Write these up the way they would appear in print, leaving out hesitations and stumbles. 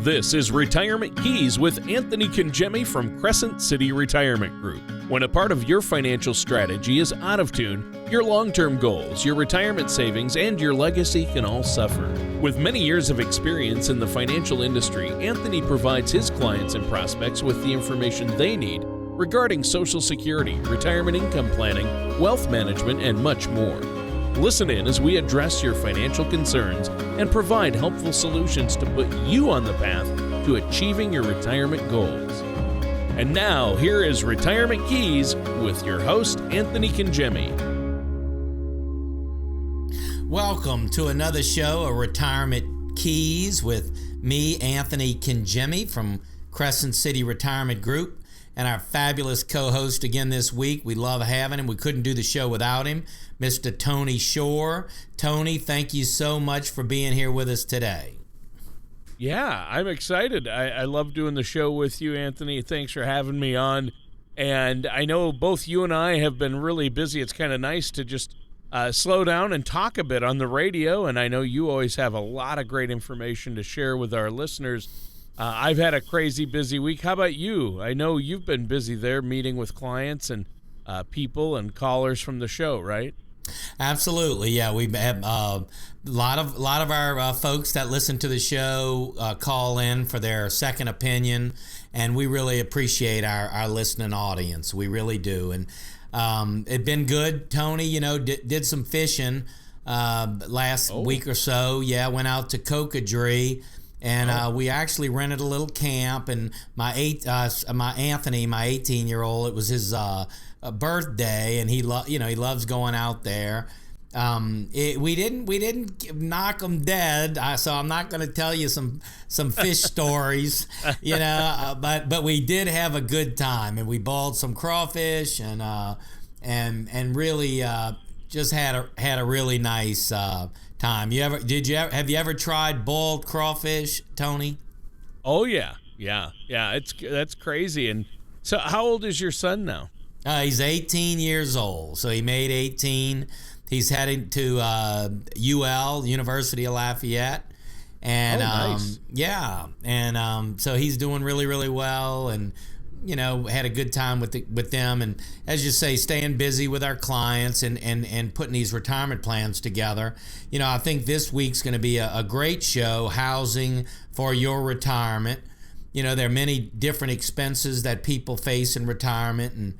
This is Retirement Keys with Anthony Congemi from Crescent City Retirement Group. When a part of your financial strategy is out of tune, your long-term goals, your retirement savings, and your legacy can all suffer. With many years of experience in the financial industry, Anthony provides his clients and prospects with the information they need regarding Social Security, retirement income planning, wealth management, and much more. Listen in as we address your financial concerns and provide helpful solutions to put you on the path to achieving your retirement goals. And now, here is Retirement Keys with your host, Anthony Congemi. Welcome to another show of Retirement Keys with me, Anthony Congemi from Crescent City Retirement Group, and our fabulous co-host again this week. We love having him. We couldn't do the show without him, Mr. Tony Shore. Tony, thank you so much for being here with us today. Yeah, I'm excited. I love doing the show with you, Anthony. Thanks for having me on. And I know both you and I have been really busy. It's kind of nice to just slow down and talk a bit on the radio. And I know you always have a lot of great information to share with our listeners. I've had a crazy busy week. How about you? I know you've been busy there meeting with clients and people and callers from the show, right? Absolutely, yeah. We have a lot of our folks that listen to the show call in for their second opinion, and we really appreciate our listening audience. We really do, and it's been good. Tony, did some fishing last week or so. Yeah, went out to Cocodrie. And we actually rented a little camp, and my Anthony, my 18-year-old, it was his birthday, and he loves going out there. We didn't knock him dead, so I'm not going to tell you some fish stories, but we did have a good time, and we boiled some crawfish, and really just had a really nice time. Have you ever tried boiled crawfish, Tony? Oh yeah. That's crazy. And so, how old is your son now? He's 18 years old. So he made 18. He's heading to UL, University of Lafayette, and nice. So he's doing really, really well, and had a good time with them, and as you say, staying busy with our clients and putting these retirement plans together. I think this week's going to be a great show, housing for your retirement. There are many different expenses that people face in retirement, and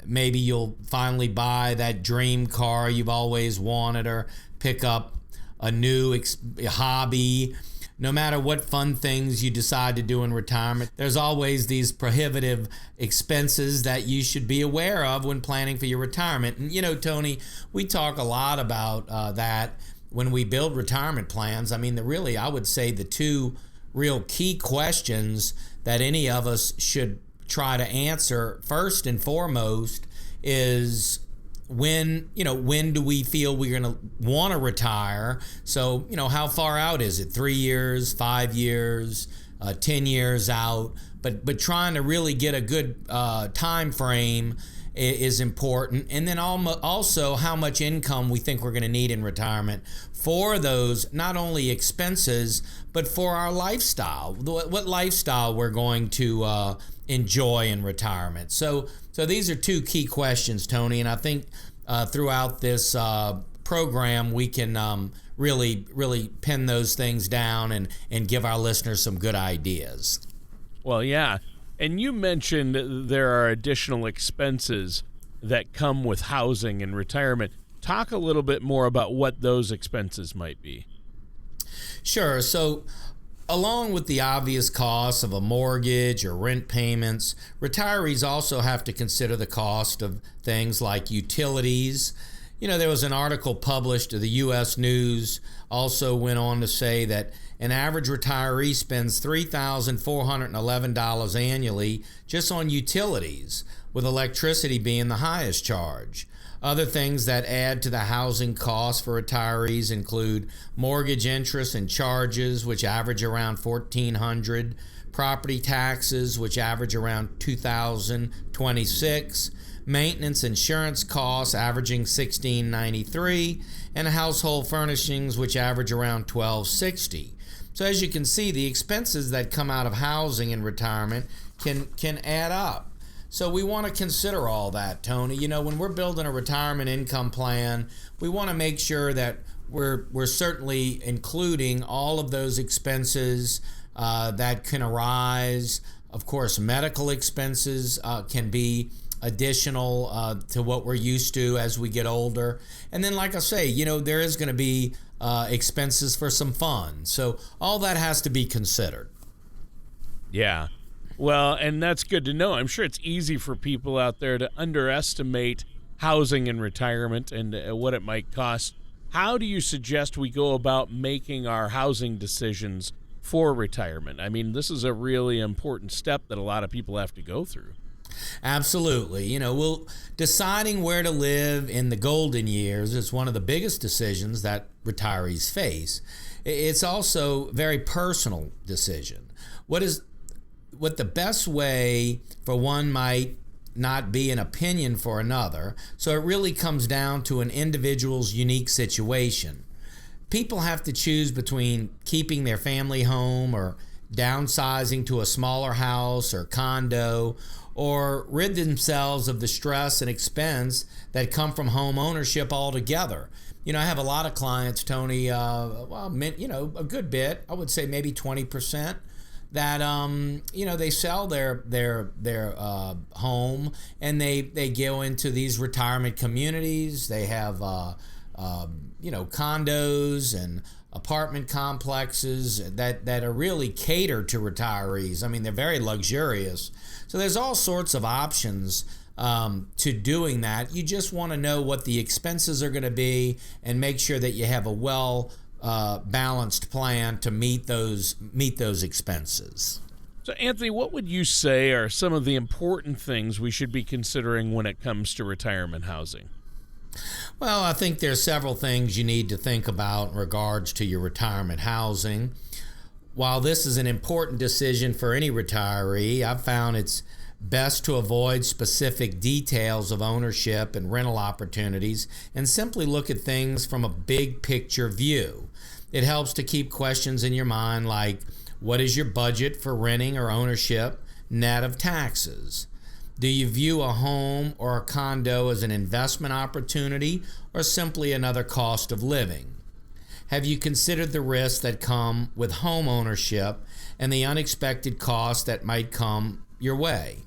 maybe you'll finally buy that dream car you've always wanted, or pick up a new hobby. No matter what fun things you decide to do in retirement, there's always these prohibitive expenses that you should be aware of when planning for your retirement. And, Tony, we talk a lot about that when we build retirement plans. I mean, I would say the two real key questions that any of us should try to answer first and foremost is, when do we feel we're going to want to retire? So, how far out is it? 3 years, 5 years, 10 years out? But trying to really get a good time frame is important. And then also how much income we think we're going to need in retirement for those, not only expenses, but for our lifestyle, what lifestyle we're going to enjoy in retirement. So these are two key questions, Tony, and I think throughout this program we can really pin those things down and give our listeners some good ideas. Well, yeah. And you mentioned there are additional expenses that come with housing and retirement. Talk a little bit more about what those expenses might be. Sure. So, along with the obvious costs of a mortgage or rent payments, retirees also have to consider the cost of things like utilities. There was an article published, the U.S. News also went on to say that an average retiree spends $3,411 annually just on utilities, with electricity being the highest charge. Other things that add to the housing costs for retirees include mortgage interest and charges, which average around $1,400, property taxes, which average around $2,026, maintenance insurance costs averaging $1,693, and household furnishings, which average around $1,260. So as you can see, the expenses that come out of housing in retirement can add up. So we want to consider all that, Tony. You know, when we're building a retirement income plan, we want to make sure that we're certainly including all of those expenses that can arise. Of course, medical expenses can be additional to what we're used to as we get older. And then, like I say, you know, there is going to be expenses for some fun. So all that has to be considered. Yeah. Well, and that's good to know. I'm sure it's easy for people out there to underestimate housing in retirement and what it might cost. How do you suggest we go about making our housing decisions for retirement? I mean, this is a really important step that a lot of people have to go through. Absolutely. You know, deciding where to live in the golden years is one of the biggest decisions that retirees face. It's also a very personal decision. What the best way for one might not be an opinion for another, so it really comes down to an individual's unique situation. People have to choose between keeping their family home or downsizing to a smaller house or condo, or rid themselves of the stress and expense that come from home ownership altogether. You know, I have a lot of clients, Tony, a good bit, I would say maybe 20%, that they sell their home and they go into these retirement communities. They have condos and apartment complexes that are really catered to retirees. I mean, they're very luxurious. So there's all sorts of options to doing that. You just want to know what the expenses are going to be and make sure that you have a balanced plan to meet those expenses. So, Anthony, what would you say are some of the important things we should be considering when it comes to retirement housing? Well, I think there's several things you need to think about in regards to your retirement housing. While this is an important decision for any retiree, I've found it's best to avoid specific details of ownership and rental opportunities and simply look at things from a big picture view. It helps to keep questions in your mind like, what is your budget for renting or ownership net of taxes? Do you view a home or a condo as an investment opportunity or simply another cost of living? Have you considered the risks that come with home ownership and the unexpected costs that might come your way?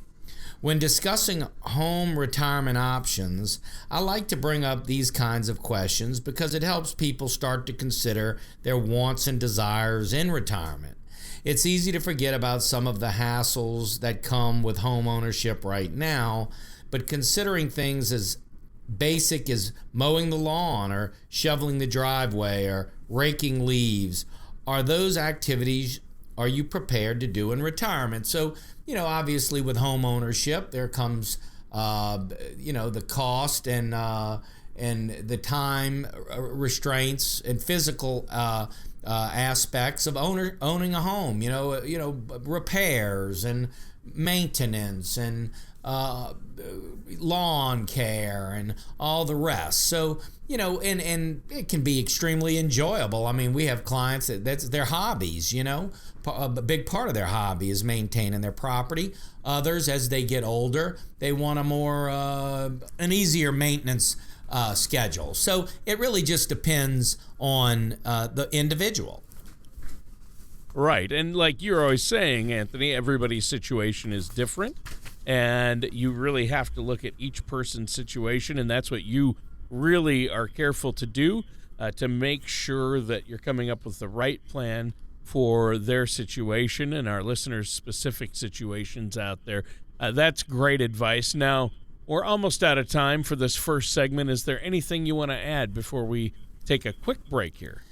When discussing home retirement options, I like to bring up these kinds of questions because it helps people start to consider their wants and desires in retirement. It's easy to forget about some of the hassles that come with home ownership right now, but considering things as basic as mowing the lawn or shoveling the driveway or raking leaves, are you prepared to do in retirement? So, you know, obviously with home ownership, there comes, the cost and the time restraints and physical aspects of owning a home. Repairs and maintenance and lawn care and all the rest. So, and it can be extremely enjoyable. I mean, we have clients that's their hobbies, a big part of their hobby is maintaining their property. Others, as they get older, they want an easier maintenance schedule. So it really just depends on the individual. Right. And like you're always saying, Anthony, everybody's situation is different. And you really have to look at each person's situation. And that's what you really are careful to do, to make sure that you're coming up with the right plan for their situation and our listeners' specific situations out there. That's great advice. Now, we're almost out of time for this first segment. Is there anything you want to add before we take a quick break here?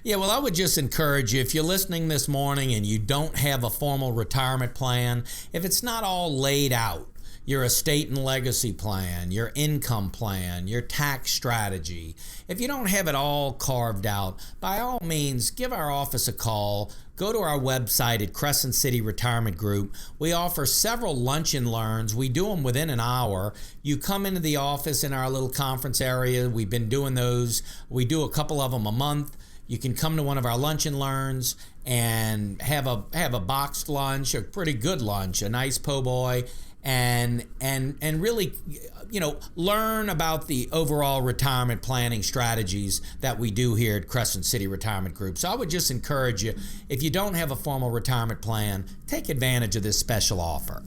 Yeah, well, I would just encourage you, if you're listening this morning and you don't have a formal retirement plan, if it's not all laid out, your estate and legacy plan, your income plan, your tax strategy, if you don't have it all carved out, by all means, give our office a call. Go to our website at Crescent City Retirement Group. We offer several lunch and learns. We do them within an hour. You come into the office in our little conference area. We've been doing those. We do a couple of them a month. You can come to one of our lunch and learns and have a boxed lunch, a pretty good lunch, a nice po' boy, and really, learn about the overall retirement planning strategies that we do here at Crescent City Retirement Group. So I would just encourage you, if you don't have a formal retirement plan, take advantage of this special offer.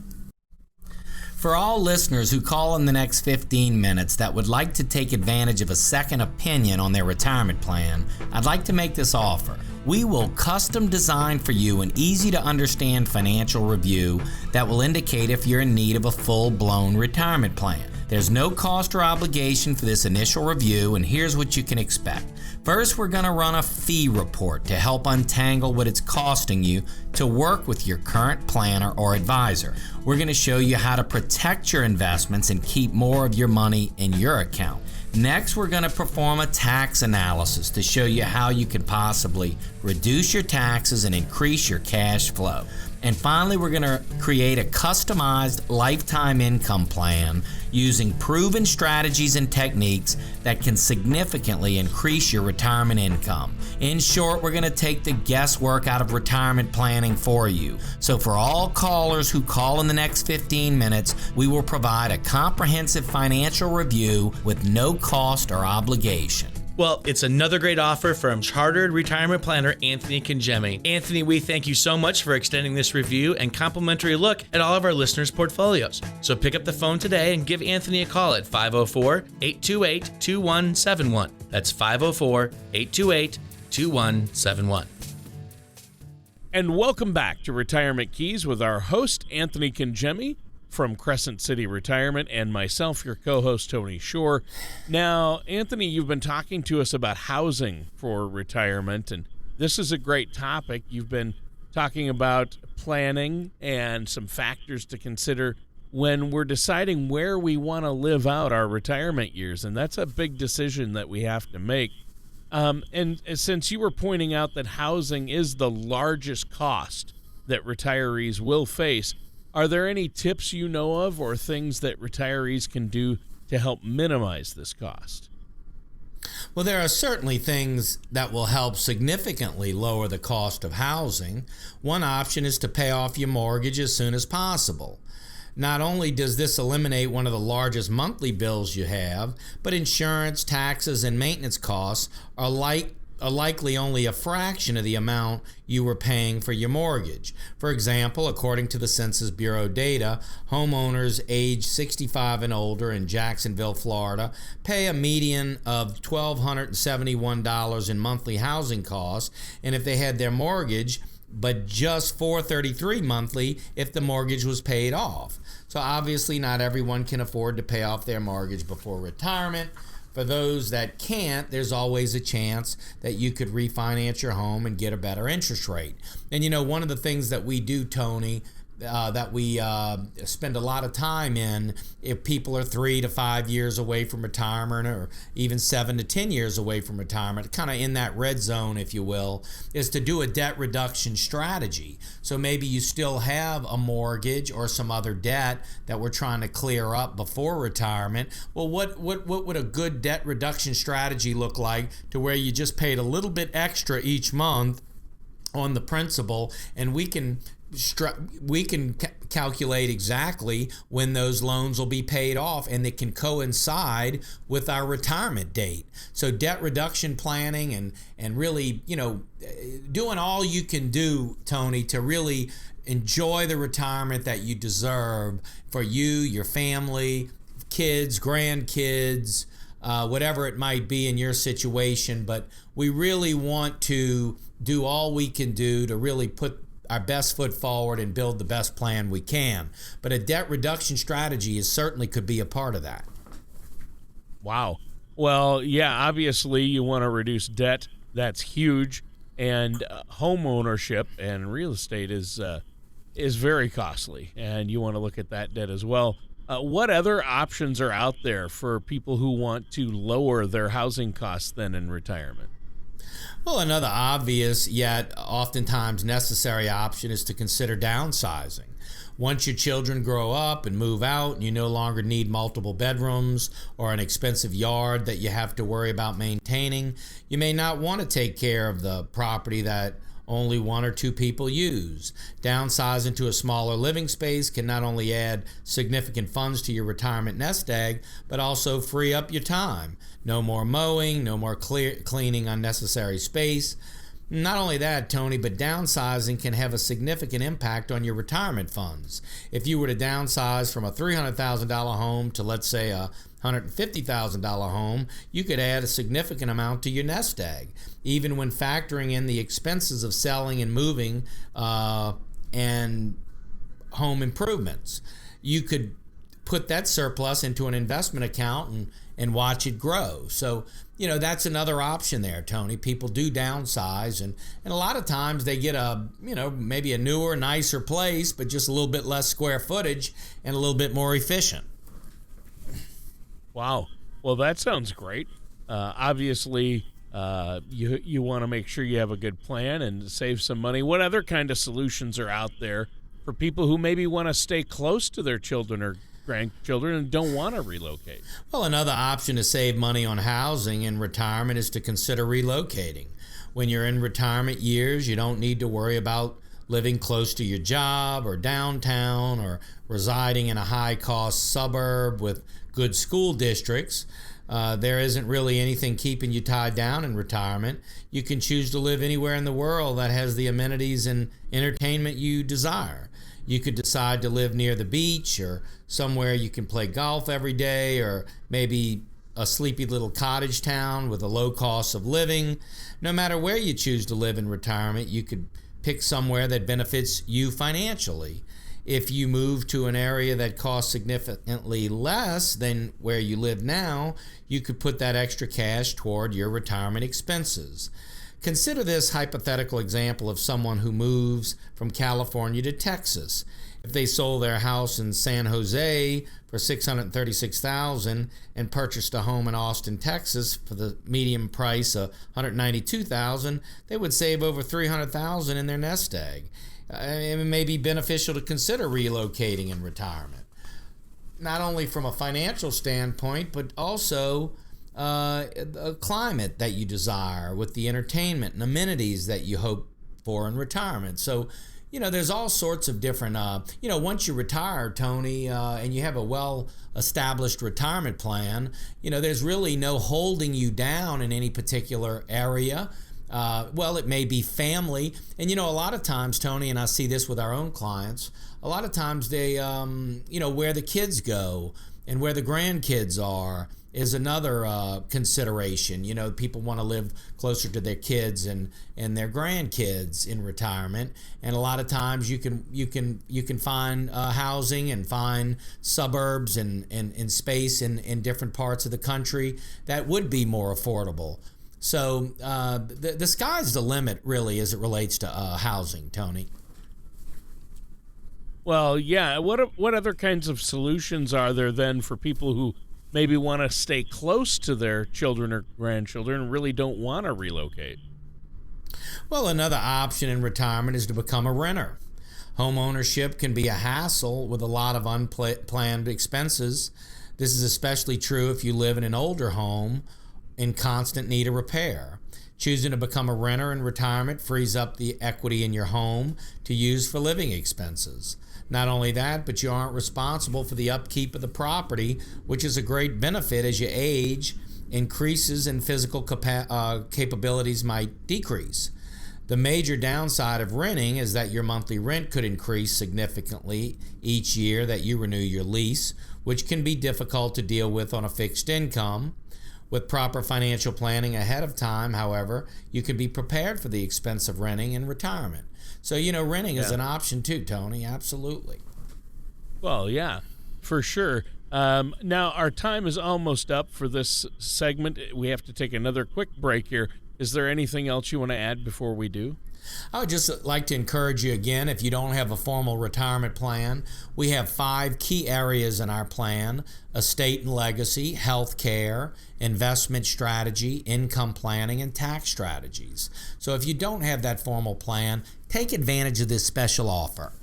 For all listeners who call in the next 15 minutes that would like to take advantage of a second opinion on their retirement plan, I'd like to make this offer. We will custom design for you an easy-to-understand financial review that will indicate if you're in need of a full-blown retirement plan. There's no cost or obligation for this initial review, and here's what you can expect. First, we're going to run a fee report to help untangle what it's costing you to work with your current planner or advisor. We're going to show you how to protect your investments and keep more of your money in your account. Next, we're going to perform a tax analysis to show you how you can possibly reduce your taxes and increase your cash flow. And finally, we're going to create a customized lifetime income plan using proven strategies and techniques that can significantly increase your retirement income. In short, we're going to take the guesswork out of retirement planning for you. So for all callers who call in the next 15 minutes, we will provide a comprehensive financial review with no cost or obligation. Well, it's another great offer from Chartered Retirement Planner Anthony Congemi. Anthony, we thank you so much for extending this review and complimentary look at all of our listeners' portfolios. So pick up the phone today and give Anthony a call at 504-828-2171. That's 504-828-2171. And welcome back to Retirement Keys with our host, Anthony Congemi from Crescent City Retirement, and myself, your co-host, Tony Shore. Now, Anthony, you've been talking to us about housing for retirement, and this is a great topic. You've been talking about planning and some factors to consider when we're deciding where we want to live out our retirement years, and that's a big decision that we have to make. And since you were pointing out that housing is the largest cost that retirees will face, are there any tips you know of or things that retirees can do to help minimize this cost? Well, there are certainly things that will help significantly lower the cost of housing. One option is to pay off your mortgage as soon as possible. Not only does this eliminate one of the largest monthly bills you have, but insurance, taxes, and maintenance costs are likely only a fraction of the amount you were paying for your mortgage. For example, according to the Census Bureau data, homeowners aged 65 and older in Jacksonville, Florida, pay a median of $1,271 in monthly housing costs, and if they had their mortgage, but just $433 monthly if the mortgage was paid off. So obviously not everyone can afford to pay off their mortgage before retirement. For those that can't, there's always a chance that you could refinance your home and get a better interest rate. And one of the things that we do, Tony, that we spend a lot of time in, if people are 3 to 5 years away from retirement or even 7 to 10 years away from retirement, kind of in that red zone, if you will, is to do a debt reduction strategy. So maybe you still have a mortgage or some other debt that we're trying to clear up before retirement. Well, what would a good debt reduction strategy look like to where you just paid a little bit extra each month on the principal, and we can calculate exactly when those loans will be paid off, and it can coincide with our retirement date. So debt reduction planning and really, doing all you can do, Tony, to really enjoy the retirement that you deserve for you, your family, kids, grandkids, whatever it might be in your situation. But we really want to do all we can do to really put our best foot forward and build the best plan we can. But a debt reduction strategy certainly could be a part of that. Wow. Well, yeah, obviously you want to reduce debt. That's huge. And home ownership and real estate is very costly, and you want to look at that debt as well. What other options are out there for people who want to lower their housing costs then in retirement? Well, another obvious yet oftentimes necessary option is to consider downsizing. Once your children grow up and move out and you no longer need multiple bedrooms or an expensive yard that you have to worry about maintaining, you may not want to take care of the property that only one or two people use. Downsizing to a smaller living space can not only add significant funds to your retirement nest egg, but also free up your time. No more mowing, no more cleaning unnecessary space. Not only that, Tony, but downsizing can have a significant impact on your retirement funds. If you were to downsize from a $300,000 home to, let's say, a $150,000 home, you could add a significant amount to your nest egg, even when factoring in the expenses of selling and moving and home improvements. You could put that surplus into an investment account and watch it grow. So, that's another option there, Tony. People do downsize, and a lot of times they get maybe a newer, nicer place, but just a little bit less square footage and a little bit more efficient. Wow. Well, that sounds great. Obviously, you want to make sure you have a good plan and save some money. What other kind of solutions are out there for people who maybe want to stay close to their children or grandchildren and don't want to relocate? Well, another option to save money on housing in retirement is to consider relocating. When you're in retirement years, you don't need to worry about living close to your job or downtown or residing in a high-cost suburb with good school districts. There isn't really anything keeping you tied down in retirement. You can choose to live anywhere in the world that has the amenities and entertainment you desire. You could decide to live near the beach or somewhere you can play golf every day, or maybe a sleepy little cottage town with a low cost of living. No matter where you choose to live in retirement, you could pick somewhere that benefits you financially. If you move to an area that costs significantly less than where you live now, you could put that extra cash toward your retirement expenses. Consider this hypothetical example of someone who moves from California to Texas. If they sold their house in San Jose for $636,000 and purchased a home in Austin, Texas for the median price of $192,000, they would save over $300,000 in their nest egg. It may be beneficial to consider relocating in retirement, not only from a financial standpoint, but also a climate that you desire with the entertainment and amenities that you hope for in retirement. So, there's all sorts of different, once you retire, Tony, and you have a well-established retirement plan, there's really no holding you down in any particular area. It may be family. And, a lot of times, Tony, and I see this with our own clients, a lot of times they, where the kids go and where the grandkids are is another consideration. People want to live closer to their kids and their grandkids in retirement. And a lot of times you can find housing and find suburbs and space in different parts of the country that would be more affordable. So the sky's the limit, really, as it relates to housing, Tony. Well, yeah. What other kinds of solutions are there then for people who maybe want to stay close to their children or grandchildren and really don't want to relocate? Well, another option in retirement is to become a renter. Home ownership can be a hassle with a lot of unplanned expenses. This is especially true if you live in an older home in constant need of repair. Choosing to become a renter in retirement frees up the equity in your home to use for living expenses. Not only that, but you aren't responsible for the upkeep of the property, which is a great benefit as you age. Increases in physical capabilities might decrease. The major downside of renting is that your monthly rent could increase significantly each year that you renew your lease, which can be difficult to deal with on a fixed income. With proper financial planning ahead of time, however, you can be prepared for the expense of renting in retirement. So, renting is an option too, Tony. Absolutely. Well, yeah, for sure. Now, our time is almost up for this segment. We have to take another quick break here. Is there anything else you want to add before we do? I would just like to encourage you again, if you don't have a formal retirement plan, we have 5 key areas in our plan: estate and legacy, health care, investment strategy, income planning, and tax strategies. So if you don't have that formal plan, take advantage of this special offer.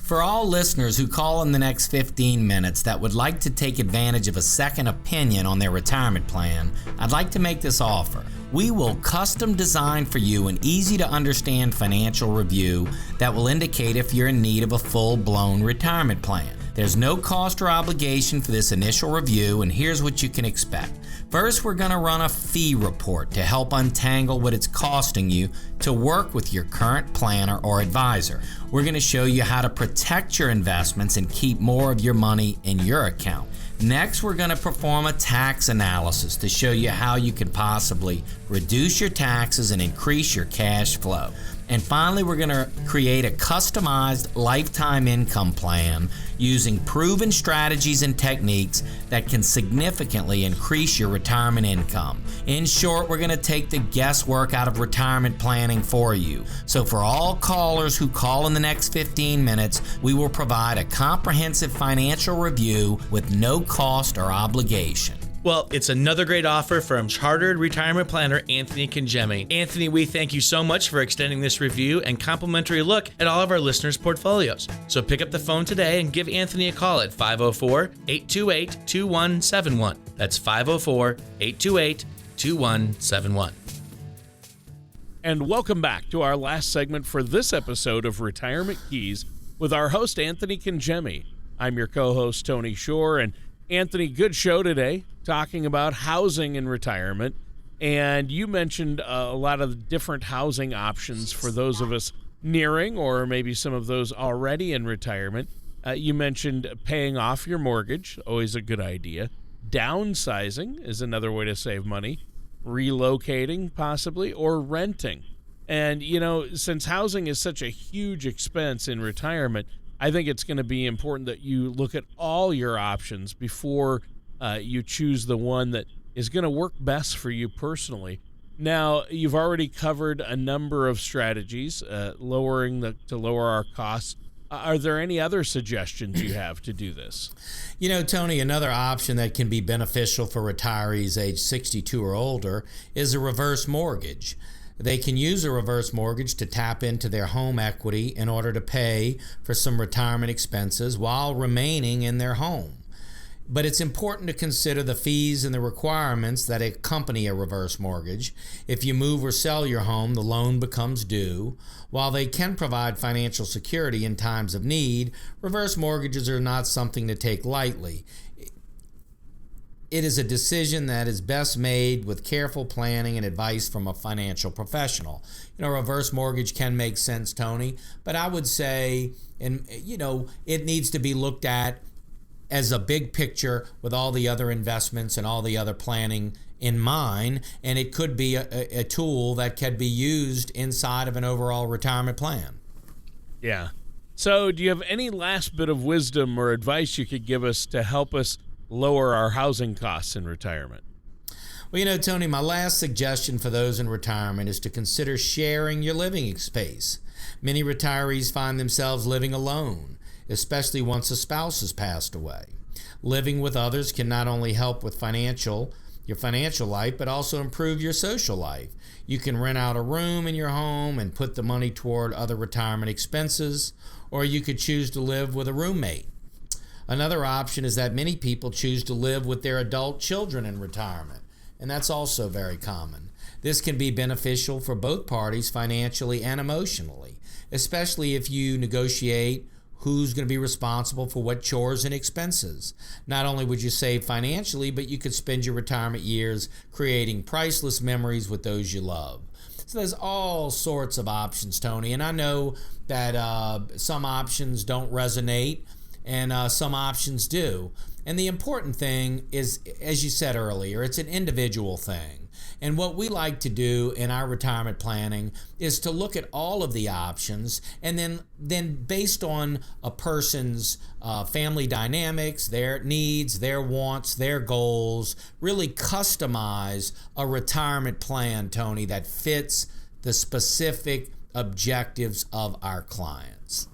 For all listeners who call in the next 15 minutes that would like to take advantage of a second opinion on their retirement plan, I'd like to make this offer. We will custom design for you an easy-to-understand financial review that will indicate if you're in need of a full-blown retirement plan. There's no cost or obligation for this initial review, and here's what you can expect. First, we're going to run a fee report to help untangle what it's costing you to work with your current planner or advisor. We're going to show you how to protect your investments and keep more of your money in your account. Next, we're going to perform a tax analysis to show you how you can possibly reduce your taxes and increase your cash flow. And finally, we're going to create a customized lifetime income plan using proven strategies and techniques that can significantly increase your retirement income. In short, we're going to take the guesswork out of retirement planning for you. So for all callers who call in the next 15 minutes, we will provide a comprehensive financial review with no cost or obligation. Well, it's another great offer from Chartered Retirement Planner Anthony Congemi. Anthony, we thank you so much for extending this review and complimentary look at all of our listeners' portfolios. So pick up the phone today and give Anthony a call at 504-828-2171. That's 504-828-2171. And welcome back to our last segment for this episode of Retirement Keys with our host, Anthony Congemi. I'm your co-host, Tony Shore, and Anthony, good show today, talking about housing in retirement. And you mentioned a lot of different housing options for those of us nearing or maybe some of those already in retirement. You mentioned paying off your mortgage, always a good idea. Downsizing is another way to save money. Relocating, possibly, or renting. And, you know, since housing is such a huge expense in retirement, I think it's going to be important that you look at all your options before you choose the one that is going to work best for you personally. Now, you've already covered a number of strategies, to lower our costs. Are there any other suggestions you have to do this? You know, Tony, another option that can be beneficial for retirees age 62 or older is a reverse mortgage. They can use a reverse mortgage to tap into their home equity in order to pay for some retirement expenses while remaining in their home. But it's important to consider the fees and the requirements that accompany a reverse mortgage. If you move or sell your home, the loan becomes due. While they can provide financial security in times of need, reverse mortgages are not something to take lightly. It is a decision that is best made with careful planning and advice from a financial professional. You know, reverse mortgage can make sense, Tony, but I would say, it needs to be looked at as a big picture with all the other investments and all the other planning in mind, and it could be a tool that can be used inside of an overall retirement plan. Yeah. So do you have any last bit of wisdom or advice you could give us to help us lower our housing costs in retirement? Well, you know, Tony, my last suggestion for those in retirement is to consider sharing your living space. Many retirees find themselves living alone, especially once a spouse has passed away. Living with others can not only help with your financial life, but also improve your social life. You can rent out a room in your home and put the money toward other retirement expenses, or you could choose to live with a roommate. Another option is that many people choose to live with their adult children in retirement, and that's also very common. This can be beneficial for both parties financially and emotionally, especially if you negotiate who's going to be responsible for what chores and expenses. Not only would you save financially, but you could spend your retirement years creating priceless memories with those you love. So there's all sorts of options, Tony, and I know that some options don't resonate, and some options do. And the important thing is, as you said earlier, it's an individual thing. And what we like to do in our retirement planning is to look at all of the options, and then based on a person's family dynamics, their needs, their wants, their goals, really customize a retirement plan, Tony, that fits the specific objectives of our clients.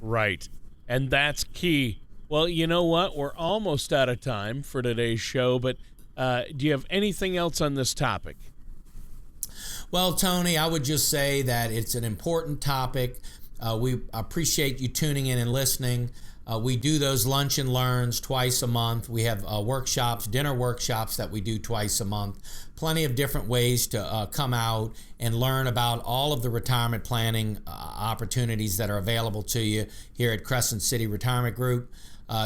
Right. And that's key. Well, you know what? We're almost out of time for today's show, but do you have anything else on this topic? Well, Tony, I would just say that it's an important topic. We appreciate you tuning in and listening. We do those lunch and learns twice a month. We have workshops, dinner workshops that we do twice a month. Plenty of different ways to come out and learn about all of the retirement planning opportunities that are available to you here at Crescent City Retirement Group.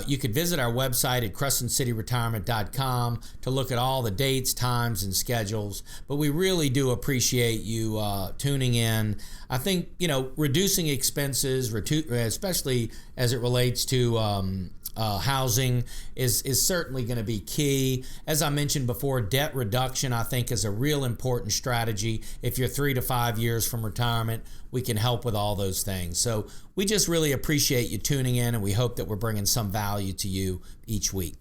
You could visit our website at crescentcityretirement.com to look at all the dates, times, and schedules. But we really do appreciate you tuning in. I think, reducing expenses, especially as it relates to housing, is certainly going to be key. As I mentioned before, debt reduction, I think, is a real important strategy. If you're 3 to 5 years from retirement, we can help with all those things. So we just really appreciate you tuning in, and we hope that we're bringing some value to you each week.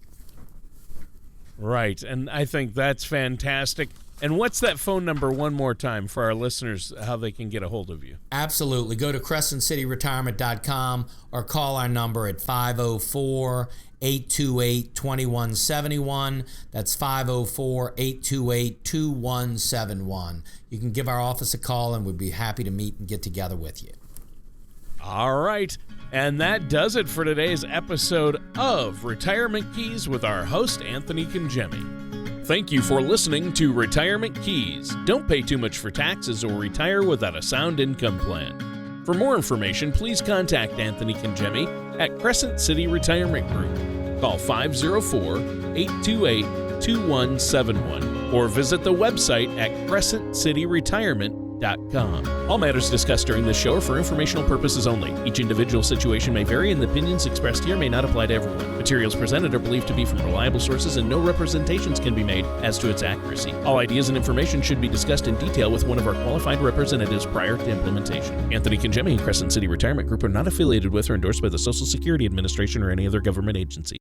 Right, and I think that's fantastic. And what's that phone number one more time for our listeners, how they can get a hold of you? Absolutely. Go to crescentcityretirement.com or call our number at 504-828-2171. That's 504-828-2171. You can give our office a call, and we'd be happy to meet and get together with you. All right. And that does it for today's episode of Retirement Keys with our host, Anthony Congemi. Thank you for listening to Retirement Keys. Don't pay too much for taxes or retire without a sound income plan. For more information, please contact Anthony Congemi at Crescent City Retirement Group. Call 504-828-2171 or visit the website at crescentcityretirement.com. All matters discussed during this show are for informational purposes only. Each individual situation may vary, and the opinions expressed here may not apply to everyone. Materials presented are believed to be from reliable sources, and no representations can be made as to its accuracy. All ideas and information should be discussed in detail with one of our qualified representatives prior to implementation. Anthony Congemi and Crescent City Retirement Group are not affiliated with or endorsed by the Social Security Administration or any other government agency.